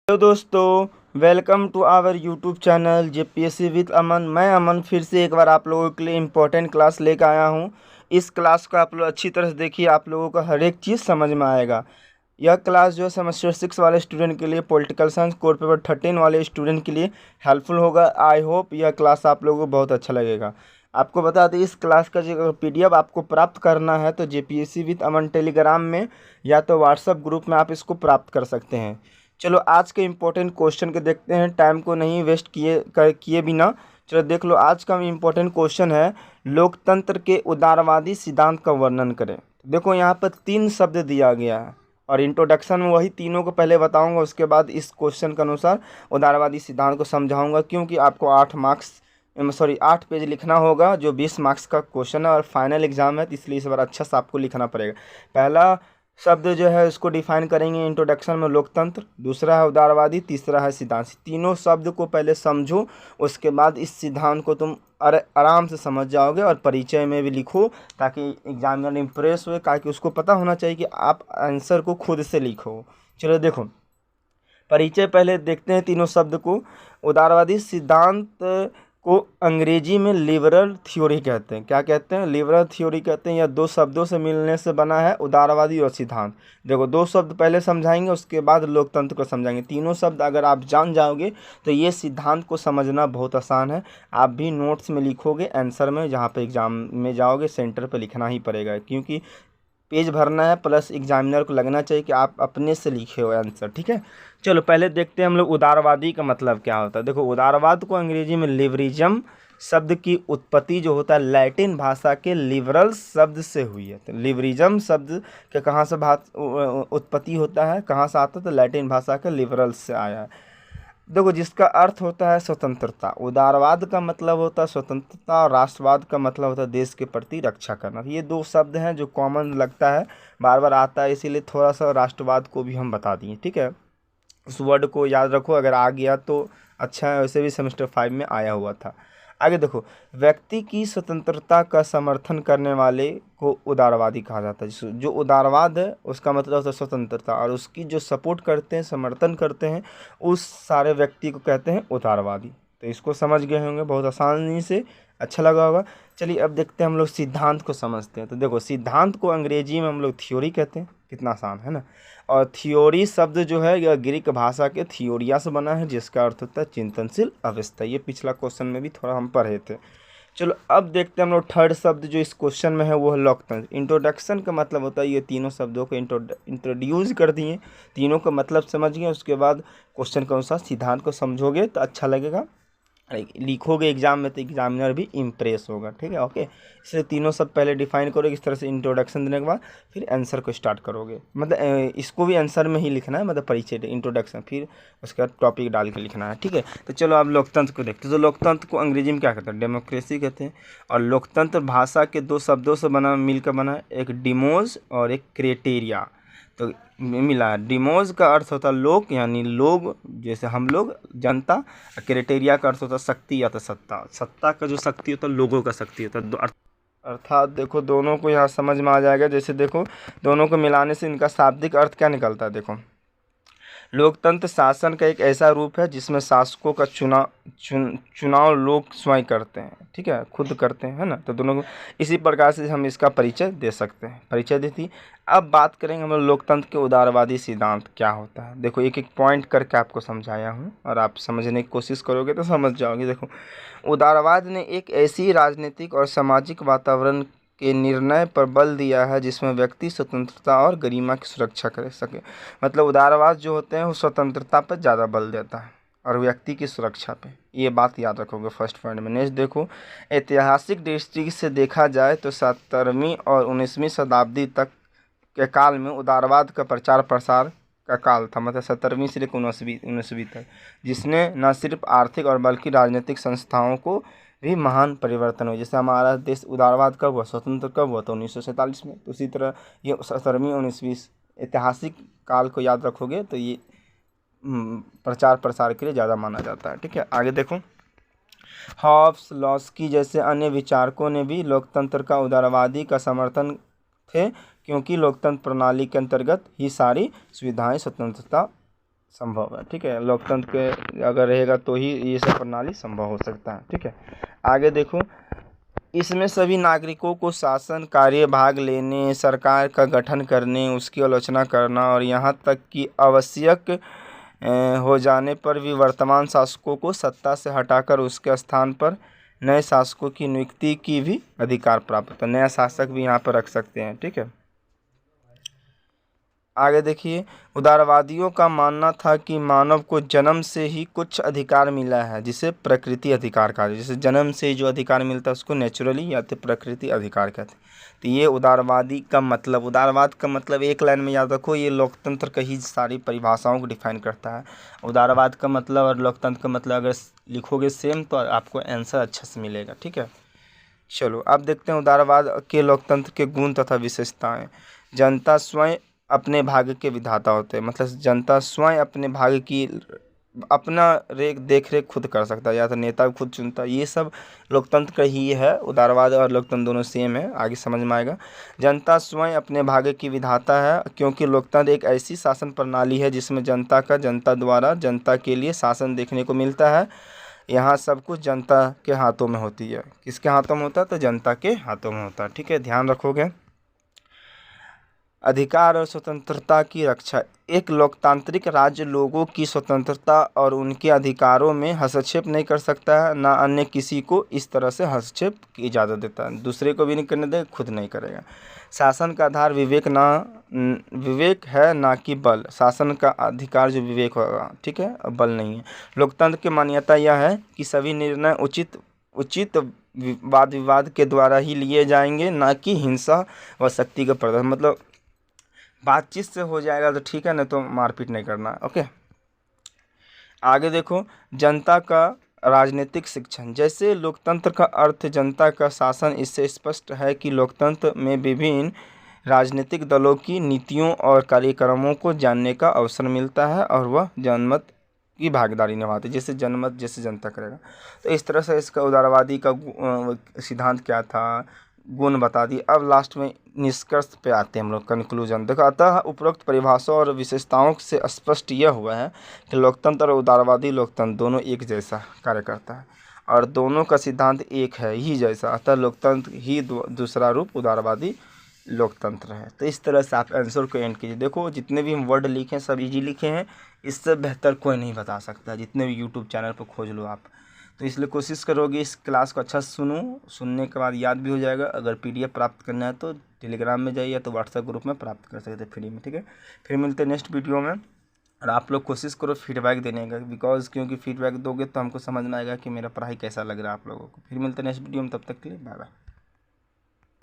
Hello दोस्तों, welcome to our YouTube channel JPSC with Aman. मैं अमन फिर से एक बार आप लोगों के लिए इम्पोर्टेंट क्लास लेकर आया हूँ। इस क्लास को आप लोग अच्छी तरह से देखिए, आप लोगों को हर एक चीज़ समझ में आएगा। यह क्लास जो है सेमेस्टर 6 वाले स्टूडेंट के लिए, पॉलिटिकल साइंस कोर पेपर 13 वाले स्टूडेंट के लिए हेल्पफुल होगा। आई होप यह क्लास आप लोगों को बहुत अच्छा लगेगा। आपको बता दें, इस क्लास का जो PDF आपको प्राप्त करना है तो जेपीएससी विद अमन टेलीग्राम में या तो व्हाट्सएप ग्रुप में आप इसको प्राप्त कर सकते हैं। चलो आज के इम्पोर्टेंट क्वेश्चन के देखते हैं, टाइम को नहीं वेस्ट किए बिना। चलो देख लो, आज का इम्पोर्टेंट क्वेश्चन है, लोकतंत्र के उदारवादी सिद्धांत का वर्णन करें। देखो यहाँ पर 3 शब्द दिया गया है और इंट्रोडक्शन में वही तीनों को पहले बताऊंगा, उसके बाद इस क्वेश्चन के अनुसार उदारवादी सिद्धांत को समझाऊंगा। क्योंकि आपको 8 पेज लिखना होगा, जो 20 मार्क्स का क्वेश्चन है और फाइनल एग्जाम है, तो इसलिए इस बार अच्छा सा आपको लिखना पड़ेगा। पहला शब्द जो है उसको डिफाइन करेंगे इंट्रोडक्शन में, लोकतंत्र। दूसरा है उदारवादी, तीसरा है सिद्धांत। तीनों शब्द को पहले समझो, उसके बाद इस सिद्धांत को तुम आराम से समझ जाओगे और परिचय में भी लिखो, ताकि एग्जामिनर इम्प्रेस हो, ताकि उसको पता होना चाहिए कि आप आंसर को खुद से लिखो। चलो देखो, परिचय पहले देखते हैं तीनों शब्द को। उदारवादी सिद्धांत को अंग्रेजी में लिबरल थ्योरी कहते हैं। क्या कहते हैं? लिबरल थ्योरी कहते हैं। यह 2 शब्दों से मिलने से बना है, उदारवादी और सिद्धांत। देखो, 2 शब्द पहले समझाएंगे, उसके बाद लोकतंत्र को समझाएंगे। तीनों शब्द अगर आप जान जाओगे तो ये सिद्धांत को समझना बहुत आसान है। आप भी नोट्स में लिखोगे, आंसर में जहाँ पे एग्जाम में जाओगे सेंटर पर लिखना ही पड़ेगा, क्योंकि पेज भरना है, प्लस एग्जामिनर को लगना चाहिए कि आप अपने से लिखे हो आंसर। ठीक है, चलो पहले देखते हैं हम लोग उदारवादी का मतलब क्या होता है। देखो, उदारवाद को अंग्रेजी में लिबरिज्म शब्द की उत्पत्ति जो होता है लैटिन भाषा के लिबरल शब्द से हुई है। तो लिबरिज्म शब्द के कहाँ से उत्पत्ति होता है, कहाँ से आता है? तो लैटिन भाषा के लिबरल से आया है। देखो, जिसका अर्थ होता है स्वतंत्रता। उदारवाद का मतलब होता है स्वतंत्रता और राष्ट्रवाद का मतलब होता है देश के प्रति रक्षा करना। ये 2 शब्द हैं जो कॉमन लगता है, बार बार आता है, इसीलिए थोड़ा सा राष्ट्रवाद को भी हम बता दिए। ठीक है, उस वर्ड को याद रखो, अगर आ गया तो अच्छा है, वैसे भी सेमेस्टर 5 में आया हुआ था। आगे देखो, व्यक्ति की स्वतंत्रता का समर्थन करने वाले को उदारवादी कहा जाता है। जो उदारवाद है उसका मतलब होता है स्वतंत्रता, और उसकी जो सपोर्ट करते हैं, समर्थन करते हैं, उस सारे व्यक्ति को कहते हैं उदारवादी। तो इसको समझ गए होंगे बहुत आसानी से, अच्छा लगा होगा। चलिए अब देखते हैं हम लोग सिद्धांत को समझते हैं। तो देखो, सिद्धांत को अंग्रेजी में हम लोग थ्योरी कहते हैं। कितना आसान है ना। और थ्योरी शब्द जो है यह ग्रीक भाषा के थियोरिया से बना है, जिसका अर्थ होता है चिंतनशील अवस्था। ये पिछला क्वेश्चन में भी थोड़ा हम पढ़े थे। चलो अब देखते हैं हम लोग थर्ड शब्द जो इस क्वेश्चन में है, वो है लोकतंत्र। इंट्रोडक्शन का मतलब होता है, ये तीनों शब्दों को इंट्रोड्यूस कर दिए, तीनों का मतलब समझ गए, उसके बाद क्वेश्चन के अनुसार सिद्धांत को समझोगे तो अच्छा लगेगा, लिखोगे एग्जाम में तो एग्जामिनर भी इम्प्रेस होगा। ठीक है, ओके। इसलिए तीनों सब पहले डिफाइन करोगे, इस तरह से इंट्रोडक्शन देने के बाद फिर आंसर को स्टार्ट करोगे। मतलब इसको भी आंसर में ही लिखना है, मतलब परिचय इंट्रोडक्शन, फिर उसके बाद टॉपिक डाल के लिखना है। ठीक है, तो चलो अब लोकतंत्र को देखते हैं। तो लोकतंत्र को अंग्रेजी में क्या कहते हैं? डेमोक्रेसी कहते हैं। और लोकतंत्र भाषा के 2 शब्दों से मिलकर बना है, एक डिमोज और एक क्राइटेरिया। तो मिला, डिमोज का अर्थ होता है लोक, यानी लोग, जैसे हम लोग, जनता। क्राइटेरिया का अर्थ होता है शक्ति या तो सत्ता। सत्ता का जो शक्ति होता है लोगों का शक्ति होता है। अर्थात देखो, दोनों को यहाँ समझ में आ जाएगा। जैसे देखो, दोनों को मिलाने से इनका शाब्दिक अर्थ क्या निकलता है। देखो, लोकतंत्र शासन का एक ऐसा रूप है जिसमें शासकों का चुनाव लोग स्वयं करते हैं। ठीक है, खुद करते हैं, है ना। तो दोनों को इसी प्रकार से हम इसका परिचय दे सकते हैं, परिचय देती। अब बात करेंगे हम लोग लोकतंत्र के उदारवादी सिद्धांत क्या होता है। देखो, एक एक पॉइंट करके आपको समझाया हूँ और आप समझने की कोशिश करोगे तो समझ जाओगे। देखो, उदारवाद ने एक ऐसी राजनीतिक और सामाजिक वातावरण के निर्णय पर बल दिया है जिसमें व्यक्ति स्वतंत्रता और गरिमा की सुरक्षा कर सके। मतलब उदारवाद जो होते हैं वो स्वतंत्रता पर ज़्यादा बल देता है और व्यक्ति की सुरक्षा पे। ये बात याद रखोगे फर्स्ट पॉइंट में। नेक्स्ट देखो, ऐतिहासिक दृष्टि से देखा जाए तो 17वीं और 19वीं शताब्दी तक के काल में उदारवाद का प्रचार प्रसार का काल था। मतलब 17वीं से लेकर 19वीं तक, जिसने न सिर्फ आर्थिक और बल्कि राजनीतिक संस्थाओं को भी महान परिवर्तन हुए। जैसे हमारा देश उदारवाद कब हुआ, स्वतंत्र कब हुआ, तो 1947 में। तो उसी तरह ये 17वीं 19वीं ऐतिहासिक काल को याद रखोगे तो ये प्रचार प्रसार के लिए ज़्यादा माना जाता है। ठीक है, आगे देखो, हॉब्स, लॉस्की जैसे अन्य विचारकों ने भी लोकतंत्र का उदारवादी का समर्थन थे, क्योंकि लोकतंत्र प्रणाली के अंतर्गत ही सारी सुविधाएं स्वतंत्रता संभव है। ठीक है, लोकतंत्र के अगर रहेगा तो ही ये सब प्रणाली संभव हो सकता है। ठीक है, आगे देखो, इसमें सभी नागरिकों को शासन कार्य भाग लेने, सरकार का गठन करने, उसकी आलोचना करना और यहाँ तक कि आवश्यक हो जाने पर भी वर्तमान शासकों को सत्ता से हटाकर उसके स्थान पर नए शासकों की नियुक्ति की भी अधिकार प्राप्त है। नया शासक भी यहाँ पर रख सकते हैं। ठीक है, आगे देखिए, उदारवादियों का मानना था कि मानव को जन्म से ही कुछ अधिकार मिला है जिसे प्रकृति अधिकार कहा जाए। जैसे जन्म से जो अधिकार मिलता है उसको नेचुरली या तो प्रकृति अधिकार कहते हैं। तो ये उदारवादी का मतलब, उदारवाद का मतलब एक लाइन में याद रखो, ये लोकतंत्र का ही सारी परिभाषाओं को डिफाइन करता है। उदारवाद का मतलब और लोकतंत्र का मतलब अगर लिखोगे सेम तो आपको आंसर अच्छा से मिलेगा। ठीक है, चलो अब देखते हैं उदारवाद के लोकतंत्र के गुण तथा विशेषताएं। जनता स्वयं अपने भाग्य के विधाता होते हैं, मतलब जनता स्वयं अपने भाग्य की अपना देख रेख खुद कर सकता है, या तो नेता खुद चुनता है। ये सब लोकतंत्र का ही है। उदारवाद और लोकतंत्र दोनों सेम है, आगे समझ में आएगा। जनता स्वयं अपने भाग्य की विधाता है, क्योंकि लोकतंत्र एक ऐसी शासन प्रणाली है जिसमें जनता का जनता द्वारा जनता के लिए शासन देखने को मिलता है। यहाँ सब कुछ जनता के हाथों में होती है। किसके हाथों में होता है? तो जनता के हाथों में होता है। ठीक है, ध्यान रखोगे। अधिकार और स्वतंत्रता की रक्षा। एक लोकतांत्रिक राज्य लोगों की स्वतंत्रता और उनके अधिकारों में हस्तक्षेप नहीं कर सकता है, ना अन्य किसी को इस तरह से हस्तक्षेप की इजाज़त देता है। दूसरे को भी नहीं करने देगा, खुद नहीं करेगा। शासन का आधार विवेक है, ना कि बल। शासन का अधिकार जो विवेक होगा, ठीक है, बल नहीं है। लोकतंत्र की मान्यता यह है कि सभी निर्णय उचित वाद विवाद के द्वारा ही लिए जाएंगे, ना कि हिंसा व शक्ति का प्रदर्शन। मतलब बातचीत से हो जाएगा तो ठीक है, ना तो मारपीट नहीं करना। ओके, आगे देखो, जनता का राजनीतिक शिक्षण। जैसे लोकतंत्र का अर्थ जनता का शासन, इससे स्पष्ट है कि लोकतंत्र में विभिन्न राजनीतिक दलों की नीतियों और कार्यक्रमों को जानने का अवसर मिलता है और वह जनमत की भागीदारी निभाते, जैसे जनमत जैसे जनता करेगा। तो इस तरह से इसका उदारवादी का सिद्धांत क्या था, गुण बता दी। अब लास्ट में निष्कर्ष पे आते हैं हम लोग, कंक्लूजन देखो। अतः उपरोक्त परिभाषा और विशेषताओं से स्पष्ट यह हुआ है कि लोकतंत्र और उदारवादी लोकतंत्र दोनों एक जैसा कार्य करता है और दोनों का सिद्धांत एक है ही जैसा। अतः लोकतंत्र ही दूसरा रूप उदारवादी लोकतंत्र है। तो इस तरह से आप आंसर को एंड कीजिए। देखो, जितने भी हम वर्ड लिखे हैं सब इजी लिखे हैं, इससे बेहतर कोई नहीं बता सकता। जितने भी यूट्यूब चैनल पर खोज लो आप, तो इसलिए कोशिश करोगे इस क्लास को अच्छा सुनो, सुनने के बाद याद भी हो जाएगा। अगर PDF प्राप्त करना है तो टेलीग्राम में जाइए या तो व्हाट्सएप ग्रुप में प्राप्त कर सकते हैं फ्री में। ठीक है, फिर मिलते हैं नेक्स्ट वीडियो में। और आप लोग कोशिश करो फीडबैक देने का, क्योंकि फीडबैक दोगे तो हमको समझ में आएगा कि मेरा पढ़ाई कैसा लग रहा है आप लोगों को। फिर मिलते हैं नेक्स्ट वीडियो में, तब तक के लिए बाय बाय।